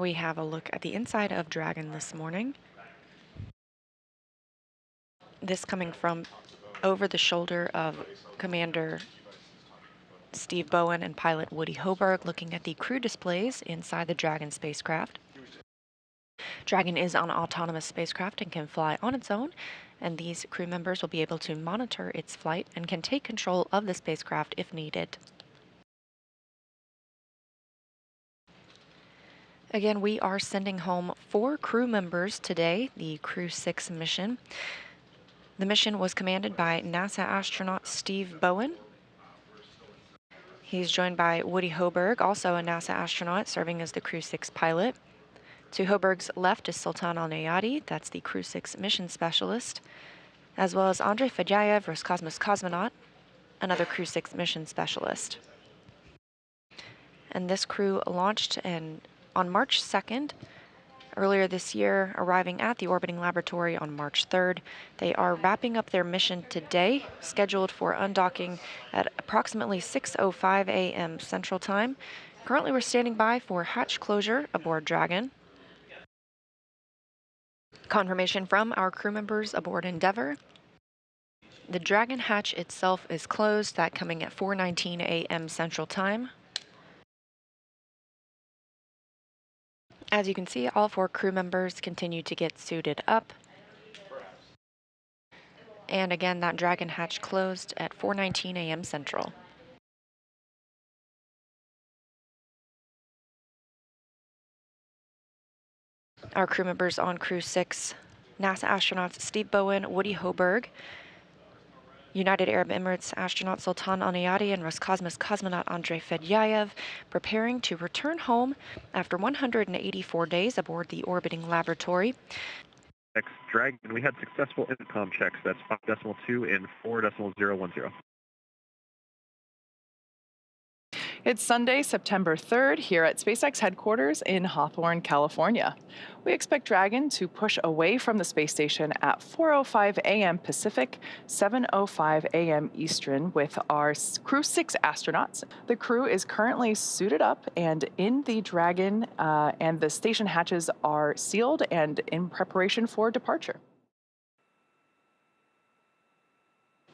we have a look at the inside of Dragon this morning. This coming from over the shoulder of Commander Steve Bowen and pilot Woody Hoburg, looking at the crew displays inside the Dragon spacecraft. Dragon is an autonomous spacecraft and can fly on its own, and these crew members will be able to monitor its flight and can take control of the spacecraft if needed. Again, we are sending home 4 crew members today, the Crew-6 mission. The mission was commanded by NASA astronaut Steve Bowen. He's joined by Woody Hoburg, also a NASA astronaut, serving as the Crew-6 pilot. To Hoburg's left is Sultan Alneyadi, that's the Crew-6 mission specialist, as well as Andrey Fedyaev, Roscosmos cosmonaut, another Crew-6 mission specialist. And this crew launched on March 2nd, earlier this year, arriving at the orbiting laboratory on March 3rd. They are wrapping up their mission today, scheduled for undocking at approximately 6:05 a.m. Central Time. Currently, we're standing by for hatch closure aboard Dragon. Confirmation from our crew members aboard Endeavour. The Dragon hatch itself is closed, that coming at 4:19 a.m. Central Time. As you can see, all 4 crew members continue to get suited up. And again, that Dragon hatch closed at 4:19 a.m. Central. Our crew members on Crew-6, NASA astronauts Steve Bowen, Woody Hoburg, United Arab Emirates astronaut Sultan Alneyadi and Roscosmos cosmonaut Andrey Fedyaev, preparing to return home after 184 days aboard the orbiting laboratory. SpaceX Dragon, we had successful intercom checks. That's 5.2 and 4.010. It's Sunday, September 3rd, here at SpaceX headquarters in Hawthorne, California. We expect Dragon to push away from the space station at 4:05 a.m. Pacific, 7:05 a.m. Eastern with our Crew-6 astronauts. The crew is currently suited up and in the Dragon, and the station hatches are sealed and in preparation for departure.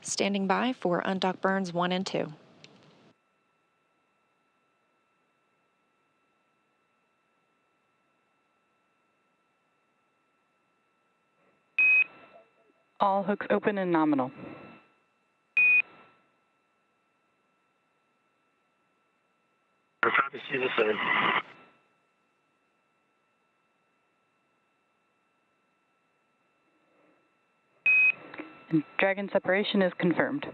Standing by for undock burns 1 and 2. All hooks open and nominal. Copy, see the same. And Dragon separation is confirmed.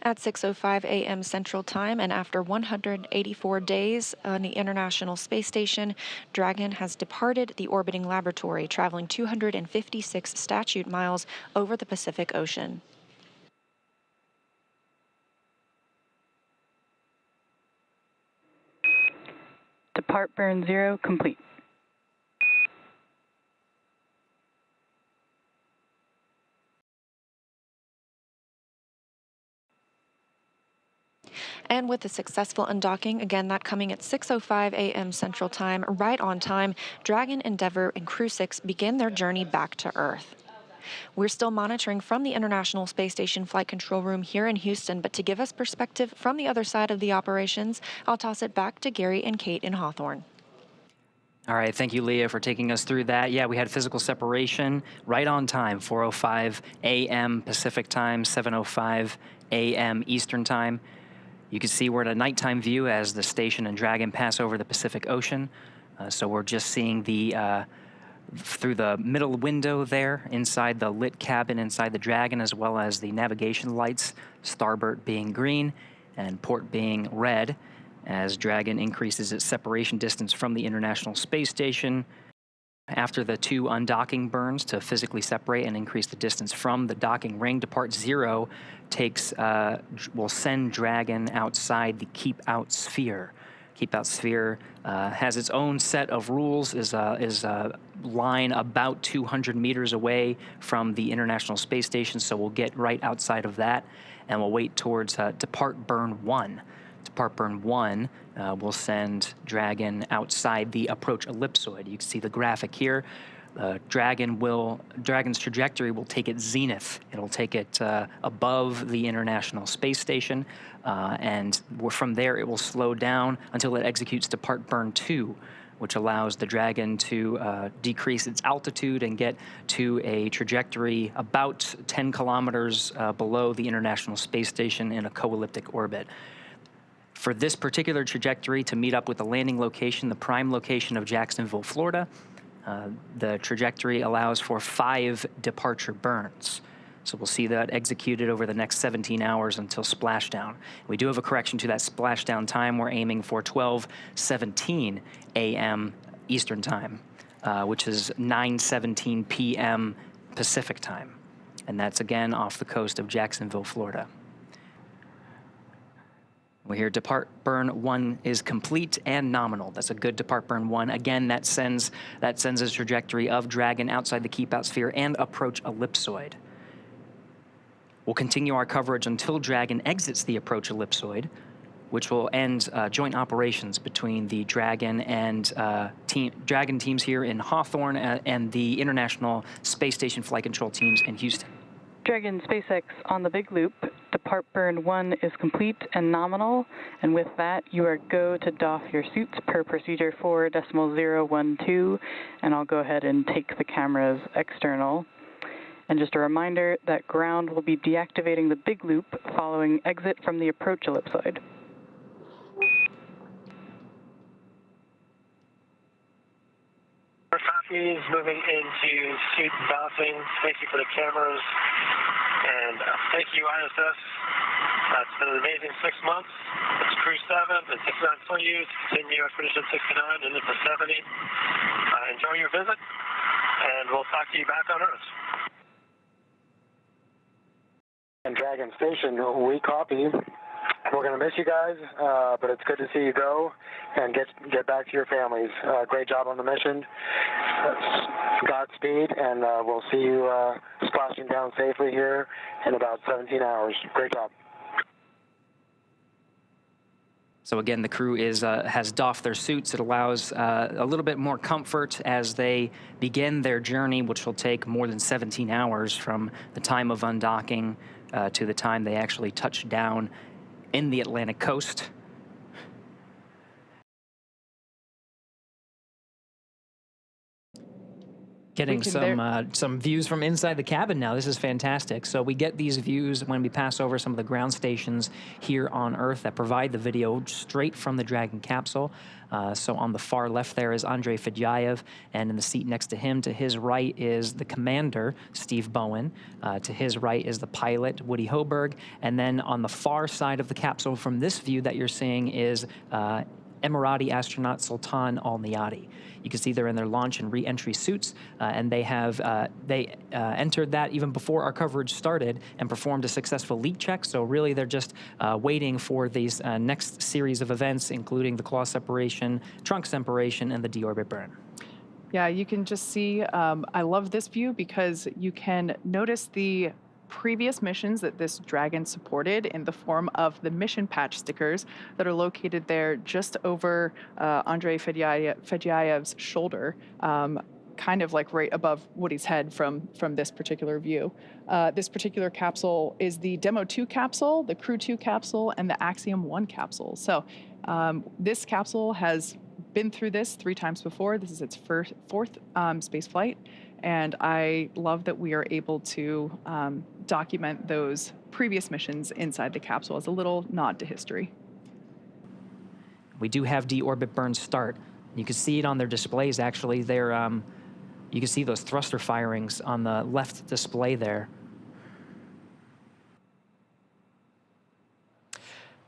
At 6:05 a.m. Central Time, and after 184 days on the International Space Station, Dragon has departed the orbiting laboratory, traveling 256 statute miles over the Pacific Ocean. Depart burn 0 complete. And with the successful undocking, again, that coming at 6:05 a.m. Central Time, right on time, Dragon, Endeavour, and Crew-6 begin their journey back to Earth. We're still monitoring from the International Space Station Flight Control Room here in Houston, but to give us perspective from the other side of the operations, I'll toss it back to Gary and Kate in Hawthorne. All right, thank you, Leah, for taking us through that. Yeah, we had physical separation right on time, 4:05 a.m. Pacific time, 7:05 a.m. Eastern time. You can see we're at a nighttime view as the station and Dragon pass over the Pacific Ocean. So we're just seeing the through the middle window there inside the lit cabin inside the Dragon, as well as the navigation lights, starboard being green and port being red, as Dragon increases its separation distance from the International Space Station. After the 2 undocking burns to physically separate and increase the distance from the docking ring, Depart 0 will send Dragon outside the Keep Out sphere. Keep Out Sphere has its own set of rules, is a line about 200 meters away from the International Space Station, so we'll get right outside of that, and we'll wait towards Depart Burn 1. Depart Burn 1 will send Dragon outside the approach ellipsoid. You can see the graphic here. Dragon's trajectory will take it zenith. It'll take it above the International Space Station, and from there it will slow down until it executes Depart Burn 2, which allows the Dragon to decrease its altitude and get to a trajectory about 10 kilometers below the International Space Station in a co-elliptic orbit. For this particular trajectory to meet up with the landing location, the prime location of Jacksonville, Florida, the trajectory allows for 5 departure burns. So we'll see that executed over the next 17 hours until splashdown. We do have a correction to that splashdown time. We're aiming for 12:17 a.m. Eastern Time, which is 9:17 p.m. Pacific Time. And that's again off the coast of Jacksonville, Florida. We hear Depart Burn 1 is complete and nominal. That's a good Depart Burn 1. Again, that sends a trajectory of Dragon outside the Keep Out Sphere and approach ellipsoid. We'll continue our coverage until Dragon exits the approach ellipsoid, which will end joint operations between the Dragon and Dragon teams here in Hawthorne and the International Space Station Flight Control teams in Houston. Dragon SpaceX on the big loop. Depart Burn 1 is complete and nominal, and with that, you are go to doff your suits per procedure 4.012, and I'll go ahead and take the cameras external. And just a reminder that ground will be deactivating the big loop following exit from the approach ellipsoid. He's moving into suit bouncing, thank you for the cameras, and thank you ISS. It's been an amazing 6 months. It's Crew-7 and 69 Soyuz, continue Expedition 69 and into 70. Enjoy your visit, and we'll talk to you back on Earth. And Dragon Station, we copy. We're going to miss you guys, but it's good to see you go and get back to your families. Great job on the mission. Godspeed, and we'll see you splashing down safely here in about 17 hours. Great job. So again, the crew has doffed their suits. It allows a little bit more comfort as they begin their journey, which will take more than 17 hours from the time of undocking to the time they actually touch down in the Atlantic coast. Getting some views from inside the cabin now. This is fantastic. So we get these views when we pass over some of the ground stations here on Earth that provide the video straight from the Dragon capsule. So on the far left there is Andrey Fedyaev, and in the seat next to him, to his right, is the commander, Steve Bowen. To his right is the pilot, Woody Hoburg. And then on the far side of the capsule from this view that you're seeing is Emirati astronaut Sultan Alneyadi. You can see they're in their launch and re-entry suits, and they have entered that even before our coverage started and performed a successful leak check. So really, they're just waiting for these next series of events, including the claw separation, trunk separation, and the deorbit burn. Yeah, you can just see, I love this view because you can notice the previous missions that this Dragon supported in the form of the mission patch stickers that are located there just over Andrey Fedyaev's shoulder, kind of like right above Woody's head from this particular view. This particular capsule is the Demo 2 capsule, the Crew 2 capsule, and the Axiom 1 capsule. So this capsule has been through this 3 times before. This is its fourth space flight. And I love that we are able to document those previous missions inside the capsule as a little nod to history. We do have deorbit burn start. You can see it on their displays, actually. They're, you can see those thruster firings on the left display there.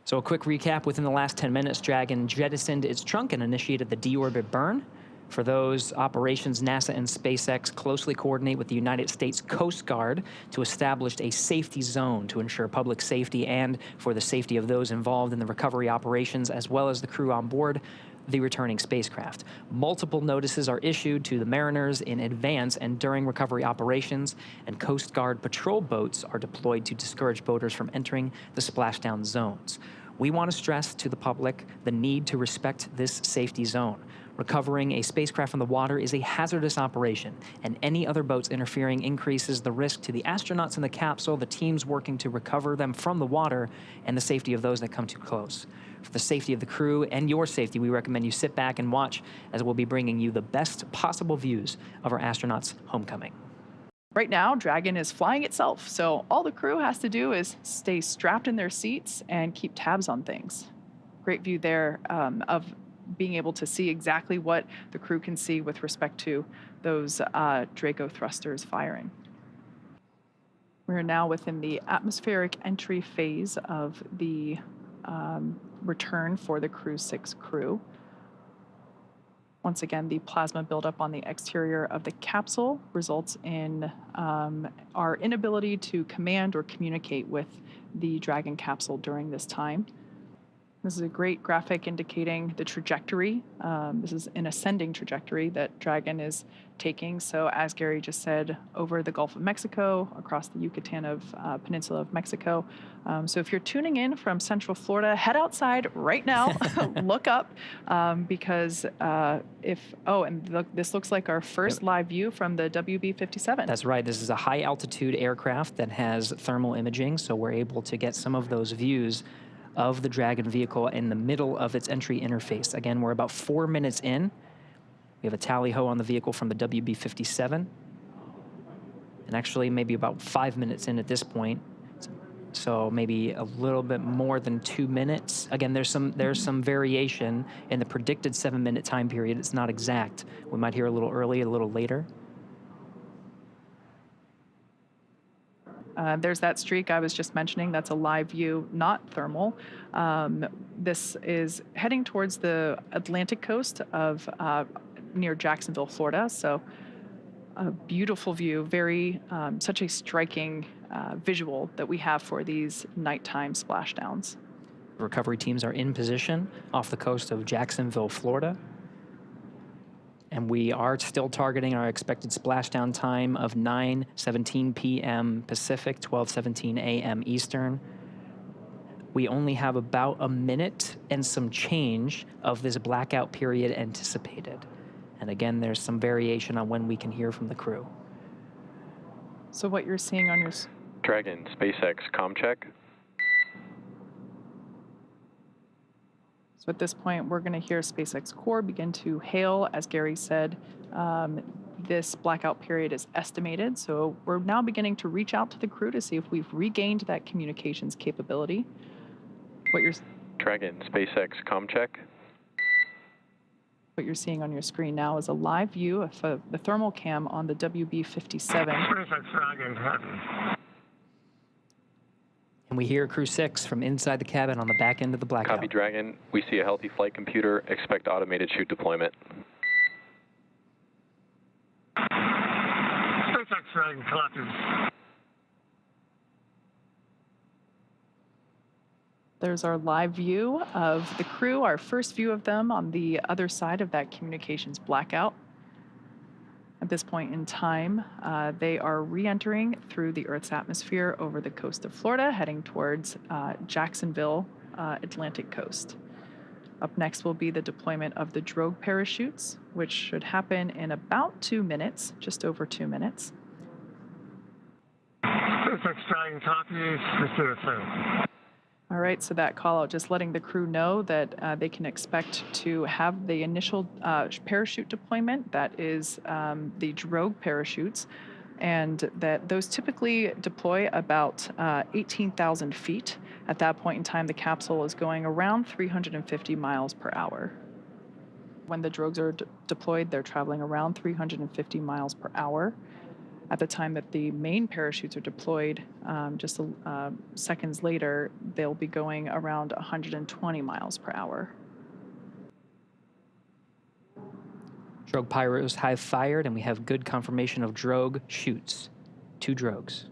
So a quick recap, within the last 10 minutes, Dragon jettisoned its trunk and initiated the deorbit burn. For those operations, NASA and SpaceX closely coordinate with the United States Coast Guard to establish a safety zone to ensure public safety and for the safety of those involved in the recovery operations, as well as the crew on board the returning spacecraft. Multiple notices are issued to the mariners in advance and during recovery operations, and Coast Guard patrol boats are deployed to discourage boaters from entering the splashdown zones. We want to stress to the public the need to respect this safety zone. Recovering a spacecraft from the water is a hazardous operation, and any other boats interfering increases the risk to the astronauts in the capsule, the teams working to recover them from the water, and the safety of those that come too close. For the safety of the crew and your safety, we recommend you sit back and watch, as we'll be bringing you the best possible views of our astronauts' homecoming. Right now, Dragon is flying itself, so all the crew has to do is stay strapped in their seats and keep tabs on things. Great view there of being able to see exactly what the crew can see with respect to those Draco thrusters firing. We're now within the atmospheric entry phase of the return for the Crew-6 crew. Once again, the plasma buildup on the exterior of the capsule results in our inability to command or communicate with the Dragon capsule during this time. This is a great graphic indicating the trajectory. This is an ascending trajectory that Dragon is taking. So as Gary just said, over the Gulf of Mexico, across the Yucatan Peninsula of Mexico. So if you're tuning in from Central Florida, head outside right now, look up, because this looks like our first live view from the WB-57. That's right. This is a high altitude aircraft that has thermal imaging, so we're able to get some of those views of the Dragon vehicle in the middle of its entry interface. Again, we're about 4 minutes in. We have a tally-ho on the vehicle from the WB-57. And actually maybe about 5 minutes in at this point. So maybe a little bit more than 2 minutes. Again, there's some variation in the predicted 7-minute time period. It's not exact. We might hear a little early, a little later. There's that streak I was just mentioning. That's a live view, not thermal. This is heading towards the Atlantic coast of near Jacksonville, Florida. So a beautiful view, such a striking visual that we have for these nighttime splashdowns. Recovery teams are in position off the coast of Jacksonville, Florida. And we are still targeting our expected splashdown time of 9:17 p.m. Pacific, 12:17 a.m. Eastern. We only have about a minute and some change of this blackout period anticipated. And again, there's some variation on when we can hear from the crew. So what you're seeing on your... Dragon, SpaceX, comm check. So at this point, we're going to hear SpaceX Core begin to hail. As Gary said, this blackout period is estimated. So we're now beginning to reach out to the crew to see if we've regained that communications capability. Dragon, SpaceX, comm check. What you're seeing on your screen now is a live view of the thermal cam on the WB-57. SpaceX Dragon. And we hear Crew-6 from inside the cabin on the back end of the blackout. Copy, Dragon. We see a healthy flight computer. Expect automated chute deployment. SpaceX Dragon collected. There's our live view of the crew, our first view of them on the other side of that communications blackout. At this point in time, they are re-entering through the Earth's atmosphere over the coast of Florida, heading towards Jacksonville, Atlantic coast. Up next will be the deployment of the drogue parachutes, which should happen in about 2 minutes, just over 2 minutes. SpaceX Dragon copies, receive it. All right, so that call out, just letting the crew know that they can expect to have the initial parachute deployment, that is the drogue parachutes, and that those typically deploy about 18,000 feet. At that point in time, the capsule is going around 350 miles per hour. When the drogues are deployed, they're traveling around 350 miles per hour. At the time that the main parachutes are deployed, just seconds later, they'll be going around 120 miles per hour. Drogue pyros have fired, and we have good confirmation of drogue shoots. 2 drogues.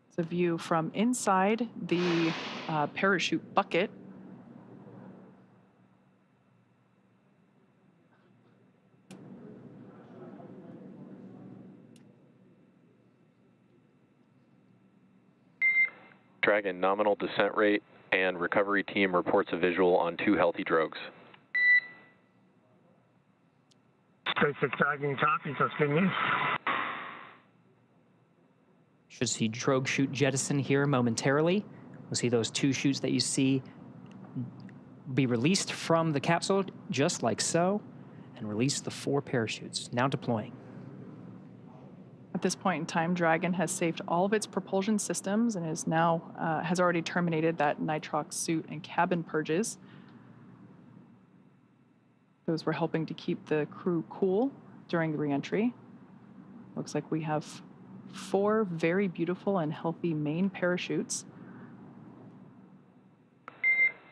It's a view from inside the parachute bucket. Dragon, nominal descent rate and recovery team reports a visual on 2 healthy drogues. SpaceX Dragon copies, that's good news. Should see drogue chute jettison here momentarily. We'll see those 2 chutes that you see be released from the capsule, just like so, and release the 4 parachutes, now deploying. At this point in time, Dragon has saved all of its propulsion systems and is now has already terminated that nitrox suit and cabin purges. Those were helping to keep the crew cool during the reentry. Looks like we have 4 very beautiful and healthy main parachutes.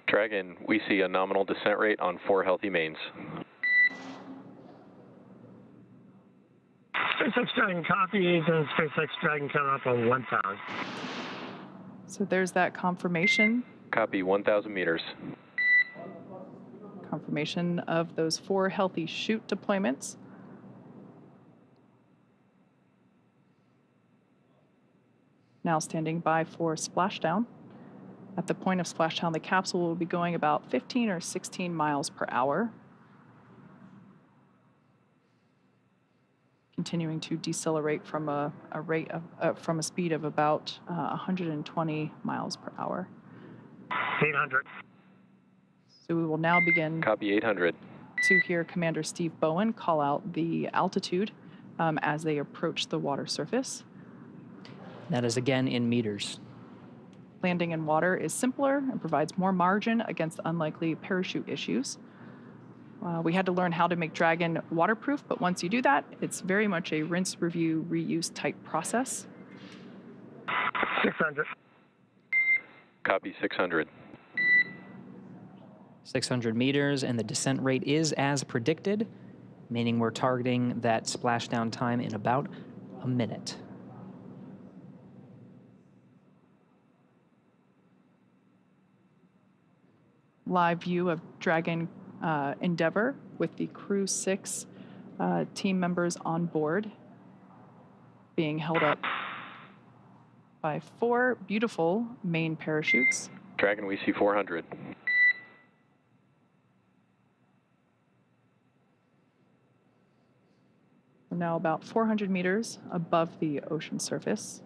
Dragon, we see a nominal descent rate on 4 healthy mains. SpaceX Dragon copies, and SpaceX Dragon coming up on 1,000. So there's that confirmation. Copy, 1,000 meters. Confirmation of those 4 healthy chute deployments. Now standing by for splashdown. At the point of splashdown, the capsule will be going about 15 or 16 miles per hour. Continuing to decelerate from a rate of from a speed of about 120 miles per hour. 800. So we will now begin. Copy, 800. To hear Commander Steve Bowen call out the altitude as they approach the water surface. That is again in meters. Landing in water is simpler and provides more margin against unlikely parachute issues. We had to learn how to make Dragon waterproof, but once you do that, it's very much a rinse, review, reuse type process. 600. Copy, 600. 600 meters, and the descent rate is as predicted, meaning we're targeting that splashdown time in about a minute. Live view of Dragon Endeavour with the Crew-6 team members on board, being held up by 4 beautiful main parachutes. Dragon, we see 400. We're now about 400 meters above the ocean surface.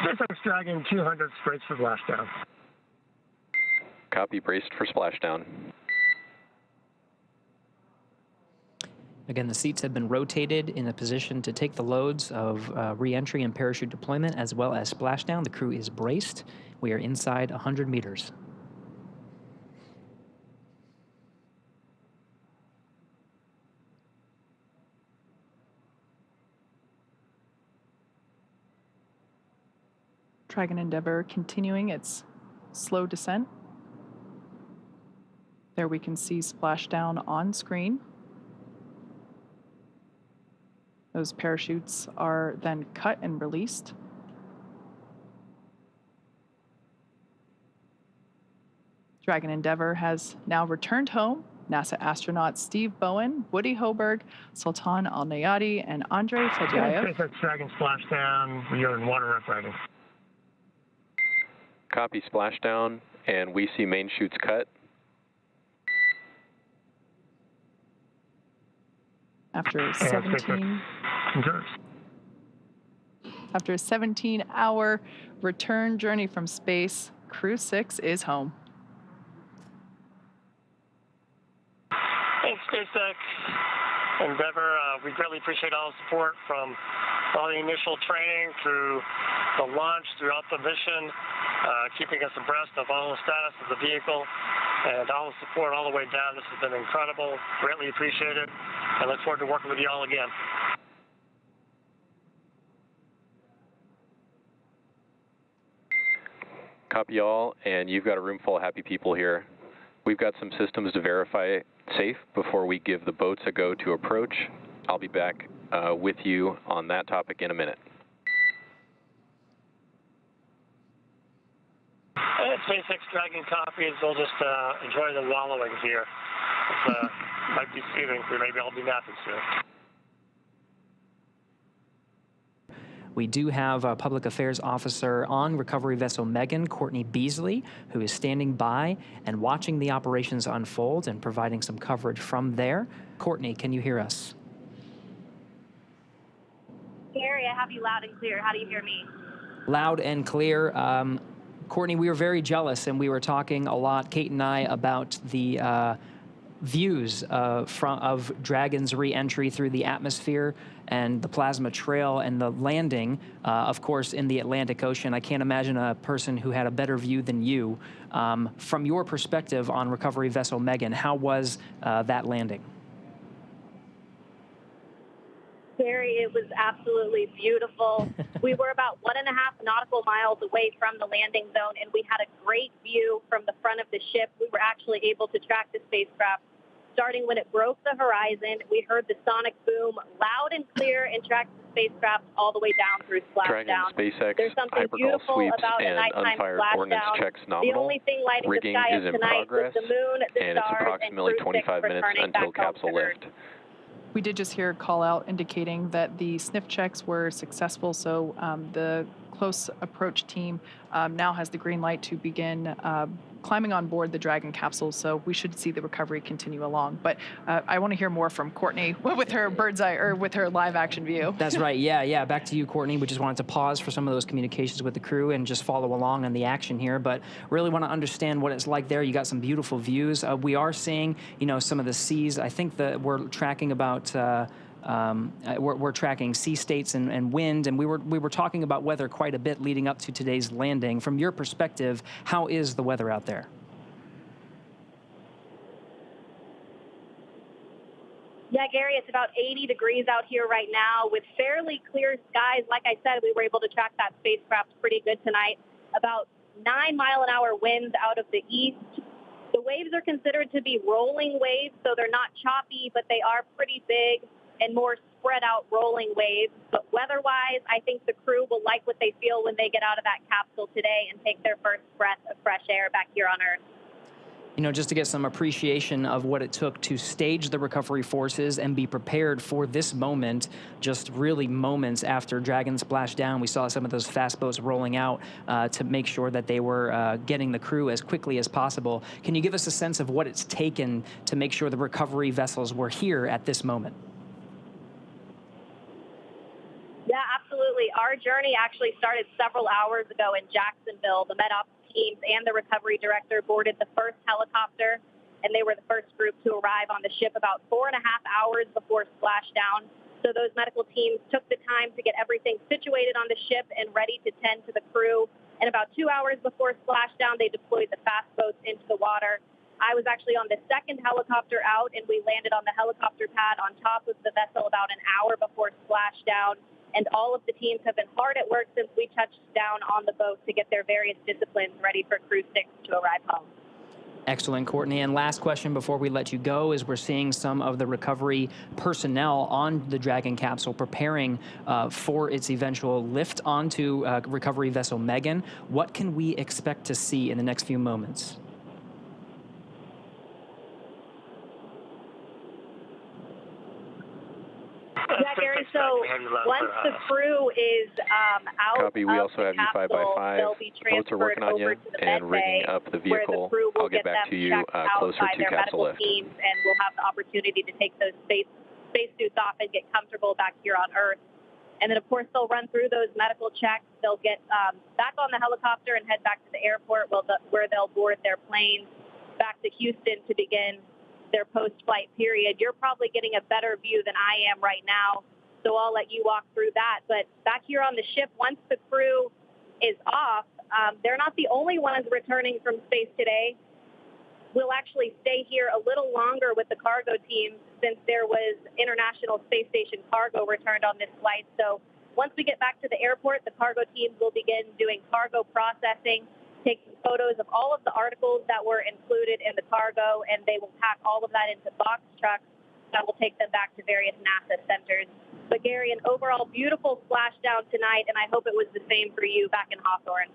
SpaceX Dragon 200 braced for splashdown. Copy, braced for splashdown. Again, the seats have been rotated in a position to take the loads of re-entry and parachute deployment as well as splashdown. The crew is braced. We are inside 100 meters. Dragon Endeavour continuing its slow descent. There we can see splashdown on screen. Those parachutes are then cut and released. Dragon Endeavour has now returned home. NASA astronauts Steve Bowen, Woody Hoburg, Sultan Alneyadi, and Andrey Fedyaev. SpaceX Dragon splashdown. We are in water rough riding. Copy, splashdown, and we see main chutes cut. After a 17-hour return journey from space, Crew-6 is home. Thanks, SpaceX Endeavour. We greatly appreciate all the support from all the initial training through the launch, throughout the mission, keeping us abreast of all the status of the vehicle, and all the support all the way down. This has been incredible. Greatly appreciated. I look forward to working with you all again. Copy all, and you've got a room full of happy people here. We've got some systems to verify safe before we give the boats a go to approach. I'll be back with you on that topic in a minute. SpaceX Dragon copies. We'll just enjoy the wallowing here. It might be soothing. Maybe I'll be napping soon. We do have a public affairs officer on recovery vessel Megan, Courtney Beasley, who is standing by and watching the operations unfold and providing some coverage from there. Courtney, can you hear us? Gary, I have you loud and clear. How do you hear me? Loud and clear. Courtney, we were very jealous, and we were talking a lot, Kate and I, about the views of Dragon's re-entry through the atmosphere and the plasma trail and the landing, of course, in the Atlantic Ocean. I can't imagine a person who had a better view than you. From your perspective on recovery vessel Megan, how was that landing? Gary, it was absolutely beautiful. We were about 1.5 nautical miles away from the landing zone, and we had a great view from the front of the ship. We were actually able to track the spacecraft. Starting when it broke the horizon, we heard the sonic boom loud and clear and tracked the spacecraft all the way down through splashdown. Dragon, SpaceX, There's something hypergol beautiful sweeps, about a and nighttime unfired ordnance splashdown. checks The nominal. only thing lighting the Rigging sky is up in tonight progress, was the moon, the and it's stars, approximately and 25 minutes until capsule lift. We did just hear a call out indicating that the sniff checks were successful, so the close approach team now has the green light to begin climbing on board the Dragon capsule, so we should see the recovery continue along. But I want to hear more from Courtney with her bird's eye, or with her live action view. That's right. Yeah. Back to you, Courtney. We just wanted to pause for some of those communications with the crew and just follow along on the action here. But really want to understand what it's like there. You got some beautiful views. We are seeing, some of the seas. I think that we're tracking about. We're tracking sea states and wind, and we were talking about weather quite a bit leading up to today's landing. From your perspective, how is the weather out there? Yeah, Gary, it's about 80 degrees out here right now with fairly clear skies. Like I said, we were able to track that spacecraft pretty good tonight. About 9-mile-an-hour winds out of the east. The waves are considered to be rolling waves, so they're not choppy, but they are pretty big and more spread out rolling waves. But weather-wise, I think the crew will like what they feel when they get out of that capsule today and take their first breath of fresh air back here on Earth. Just to get some appreciation of what it took to stage the recovery forces and be prepared for this moment, just really moments after Dragon splashed down. We saw some of those fast boats rolling out to make sure that they were getting the crew as quickly as possible. Can you give us a sense of what it's taken to make sure the recovery vessels were here at this moment? Yeah, absolutely. Our journey actually started several hours ago in Jacksonville. The MedOps teams and the recovery director boarded the first helicopter, and they were the first group to arrive on the ship about 4.5 hours before splashdown. So those medical teams took the time to get everything situated on the ship and ready to tend to the crew. And about 2 hours before splashdown, they deployed the fast boats into the water. I was actually on the second helicopter out, and we landed on the helicopter pad on top of the vessel about an hour before splashdown. And all of the teams have been hard at work since we touched down on the boat to get their various disciplines ready for Crew-6 to arrive home. Excellent, Courtney. And last question before we let you go is we're seeing some of the recovery personnel on the Dragon capsule preparing for its eventual lift onto recovery vessel Megan. What can we expect to see in the next few moments? Yeah, Gary, so once the crew is out Copy. We of also the have you capsule, 5x5. they'll be Boats are working on you over to the and med rigging bay, up the where vehicle. the crew will I'll get back them to you checked out closer by to their capsule medical lift. teams, and we'll have the opportunity to take those spacesuits off and get comfortable back here on Earth. And then, of course, they'll run through those medical checks. They'll get back on the helicopter and head back to the airport where they'll board their plane back to Houston to begin their post-flight period. You're probably getting a better view than I am right now, so I'll let you walk through that. But back here on the ship, once the crew is off, they're not the only ones returning from space today. we'll actually stay here a little longer with the cargo team since there was International Space Station cargo returned on this flight. So once we get back to the airport, the cargo teams will begin doing cargo processing, taking photos of all of the articles that were included in the cargo, and they will pack all of that into box trucks that will take them back to various NASA centers. But Gary, an overall beautiful splashdown tonight, and I hope it was the same for you back in Hawthorne.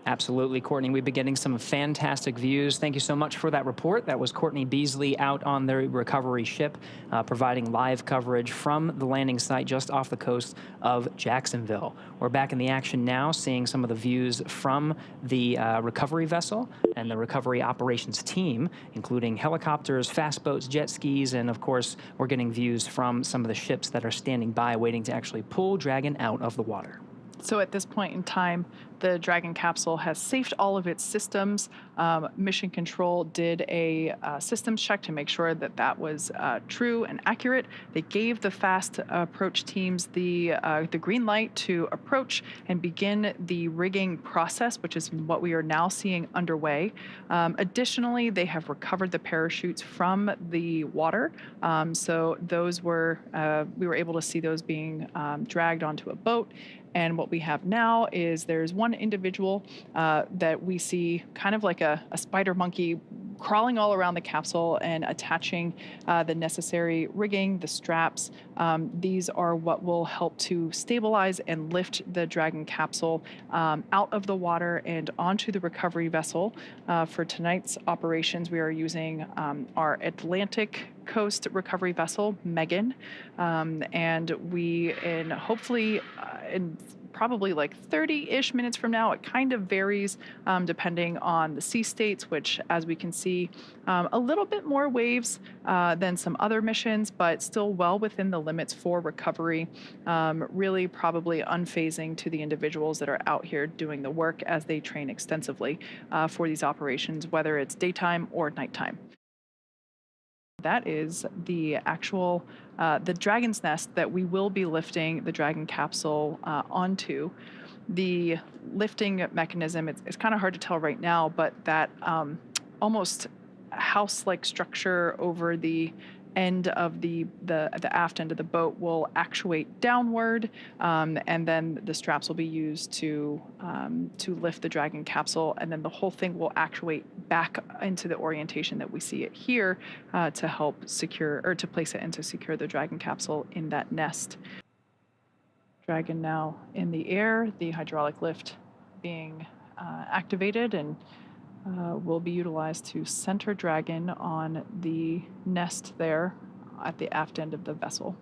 Absolutely, Courtney. We've been getting some fantastic views. Thank you so much for that report. That was Courtney Beasley out on the recovery ship, providing live coverage from the landing site just off the coast of Jacksonville. We're back in the action now, seeing some of the views from the recovery vessel and the recovery operations team, including helicopters, fast boats, jet skis, and of course, we're getting views from some of the ships that are standing by waiting to actually pull Dragon out of the water. So at this point in time, the Dragon capsule has safed all of its systems. Mission Control did a systems check to make sure that that was true and accurate. They gave the fast approach teams the green light to approach and begin the rigging process, which is what we are now seeing underway. Additionally, they have recovered the parachutes from the water. So those were, we were able to see those being dragged onto a boat. And what we have now is there's one individual that we see kind of like a spider monkey crawling all around the capsule and attaching the necessary rigging, the straps. These are what will help to stabilize and lift the Dragon capsule out of the water and onto the recovery vessel. For tonight's operations, we are using our Atlantic Coast recovery vessel, Megan, and we, hopefully in probably like 30-ish minutes from now, it kind of varies depending on the sea states, which, as we can see, a little bit more waves than some other missions, but still well within the limits for recovery, really probably unfazing to the individuals that are out here doing the work as they train extensively for these operations, whether it's daytime or nighttime. That is the actual, the Dragon's nest that we will be lifting the Dragon capsule onto. The lifting mechanism, it's kind of hard to tell right now, but that almost house-like structure over the end of the aft end of the boat will actuate downward, and then the straps will be used to lift the Dragon capsule, and then the whole thing will actuate back into the orientation that we see it here to help secure, or to place it and to secure the Dragon capsule in that nest. Dragon now in the air, the hydraulic lift being activated, and will be utilized to center Dragon on the nest there at the aft end of the vessel.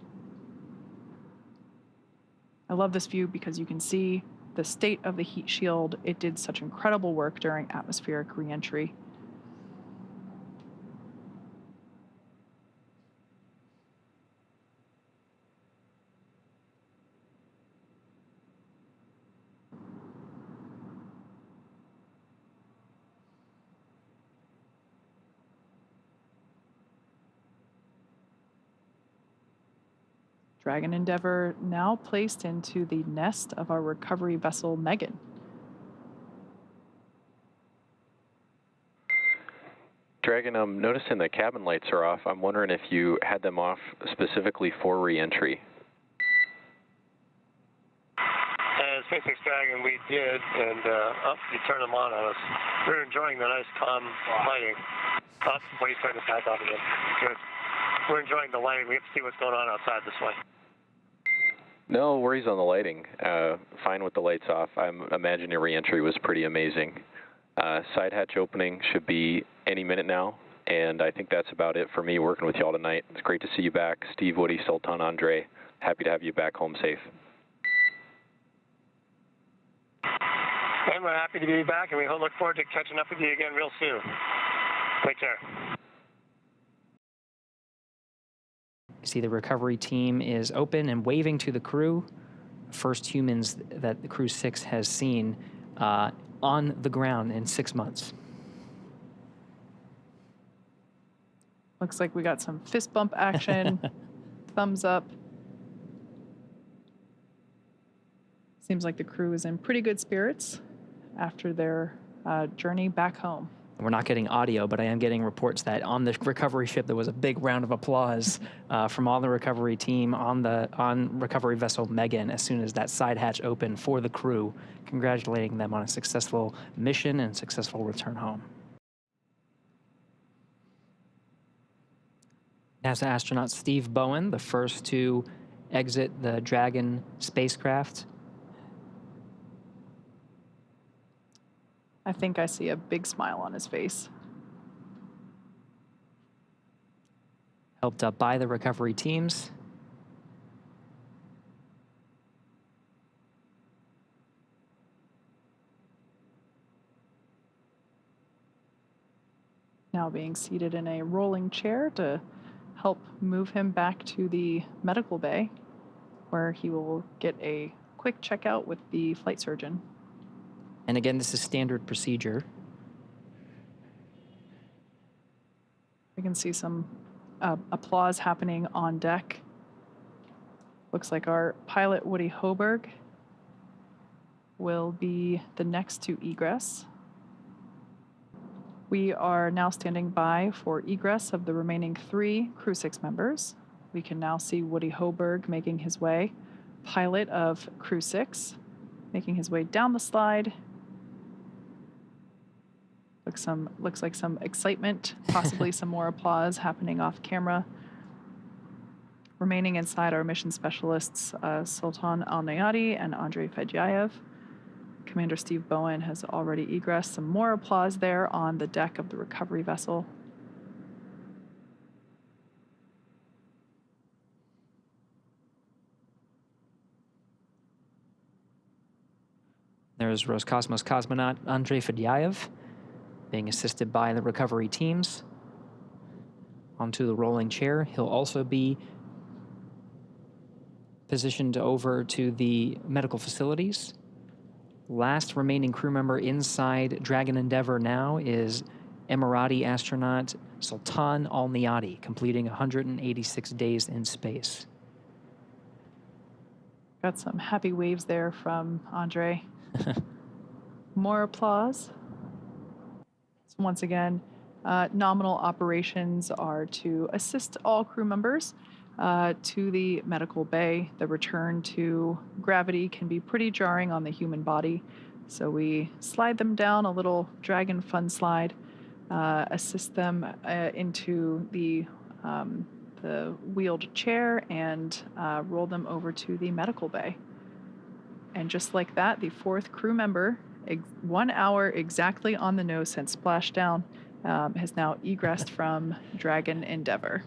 I love this view because you can see the state of the heat shield. It did such incredible work during atmospheric re-entry. Dragon Endeavour now placed into the nest of our recovery vessel, Megan. Dragon, I'm noticing the cabin lights are off. I'm wondering if you had them off specifically for re-entry. SpaceX Dragon, we did, and you turned them on us. We're enjoying the nice calm lighting. What are you trying to back off again? Good. We're enjoying the lighting. We have to see what's going on outside this way. No worries on the lighting. Fine with the lights off. I'm imagining your re-entry was pretty amazing. Side hatch opening should be any minute now, and I think that's about it for me working with you all tonight. It's great to see you back. Steve, Woody, Sultan, Andrey, happy to have you back home safe. And we're happy to be back, and we look forward to catching up with you again real soon. Take care. See, the recovery team is open and waving to the crew. First humans that the Crew-6 has seen on the ground in 6 months. Looks like we got some fist bump action, thumbs up. Seems like the crew is in pretty good spirits after their journey back home. We're not getting audio, but I am getting reports that on the recovery ship there was a big round of applause from all the recovery team on recovery vessel Megan as soon as that side hatch opened for the crew, congratulating them on a successful mission and successful return home. NASA astronaut Steve Bowen, the first to exit the Dragon spacecraft. I think I see a big smile on his face. Helped up by the recovery teams. Now being seated in a rolling chair to help move him back to the medical bay, where he will get a quick checkout with the flight surgeon. And again, this is standard procedure. We can see some applause happening on deck. Looks like our pilot, Woody Hoburg, will be the next to egress. We are now standing by for egress of the remaining 3 Crew-6 members. We can now see Woody Hoburg making his way, pilot of Crew-6, making his way down the slide. Looks like some excitement, possibly some more applause happening off camera. Remaining inside are mission specialists Sultan Alneyadi and Andrey Fedyaev. Commander Steve Bowen has already egressed. Some more applause there on the deck of the recovery vessel. There's Roscosmos cosmonaut Andrey Fedyaev being assisted by the recovery teams onto the rolling chair. He'll also be positioned over to the medical facilities. Last remaining crew member inside Dragon Endeavour now is Emirati astronaut Sultan Alneyadi, completing 186 days in space. Got some happy waves there from Andre. More applause. So once again, nominal operations are to assist all crew members to the medical bay. The return to gravity can be pretty jarring on the human body, so we slide them down a little Dragon fun slide, assist them into the wheeled chair, and roll them over to the medical bay. And just like that, the 4th crew member, 1 hour exactly on the nose since splashdown, has now egressed from Dragon Endeavour.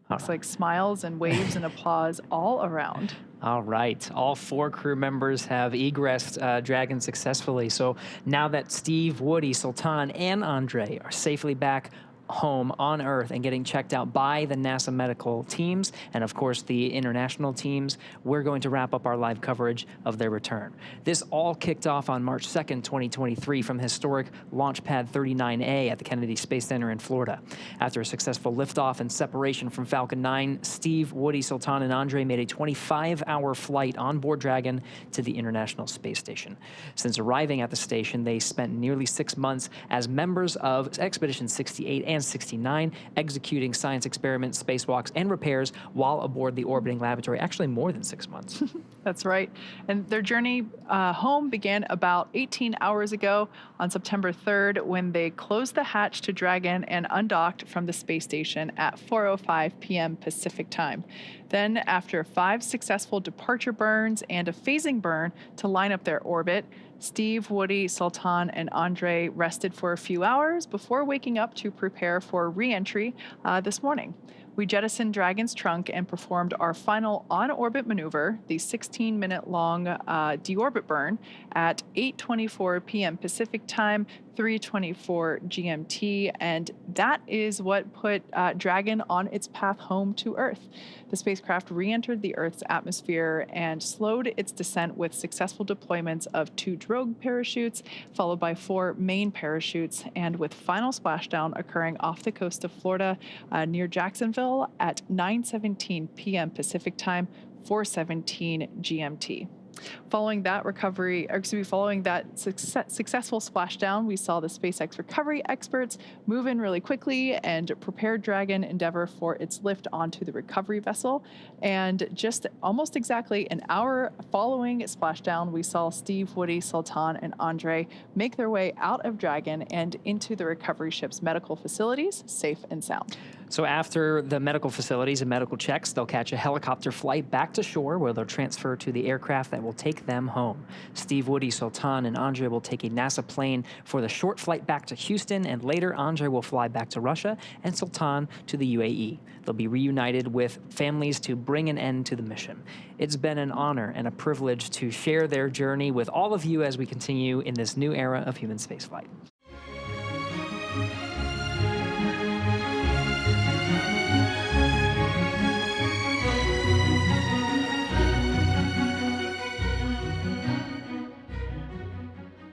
Looks like smiles and waves and applause all around. All right. All 4 crew members have egressed Dragon successfully. So now that Steve, Woody, Sultan, and Andre are safely back home on Earth and getting checked out by the NASA medical teams and, of course, the international teams, we're going to wrap up our live coverage of their return. This all kicked off on March 2nd, 2023 from historic Launch Pad 39A at the Kennedy Space Center in Florida. After a successful liftoff and separation from Falcon 9, Steve, Woody, Sultan, and Andre made a 25-hour flight on board Dragon to the International Space Station. Since arriving at the station, they spent nearly 6 months as members of Expedition 68 and 69, executing science experiments, spacewalks, and repairs while aboard the orbiting laboratory, actually more than 6 months. That's right. And their journey home began about 18 hours ago on September 3rd when they closed the hatch to Dragon and undocked from the space station at 4:05 p.m. Pacific time. Then, after 5 successful departure burns and a phasing burn to line up their orbit, Steve, Woody, Sultan, and Andre rested for a few hours before waking up to prepare for re-entry this morning. We jettisoned Dragon's trunk and performed our final on-orbit maneuver, the 16-minute-long deorbit burn, at 8:24 p.m. Pacific time, 3:24 GMT, and that is what put Dragon on its path home to Earth. The spacecraft re-entered the Earth's atmosphere and slowed its descent with successful deployments of 2 drogue parachutes, followed by 4 main parachutes, and with final splashdown occurring off the coast of Florida near Jacksonville at 9:17 p.m. Pacific time, 4:17 GMT. Following that successful splashdown, we saw the SpaceX recovery experts move in really quickly and prepare Dragon Endeavour for its lift onto the recovery vessel. And just almost exactly an hour following splashdown, we saw Steve, Woody, Sultan, and Andrey make their way out of Dragon and into the recovery ship's medical facilities, safe and sound. So after the medical facilities and medical checks, they'll catch a helicopter flight back to shore where they'll transfer to the aircraft that will take them home. Steve, Woody, Sultan, and Andrey will take a NASA plane for the short flight back to Houston, and later Andrey will fly back to Russia and Sultan to the UAE. They'll be reunited with families to bring an end to the mission. It's been an honor and a privilege to share their journey with all of you as we continue in this new era of human spaceflight.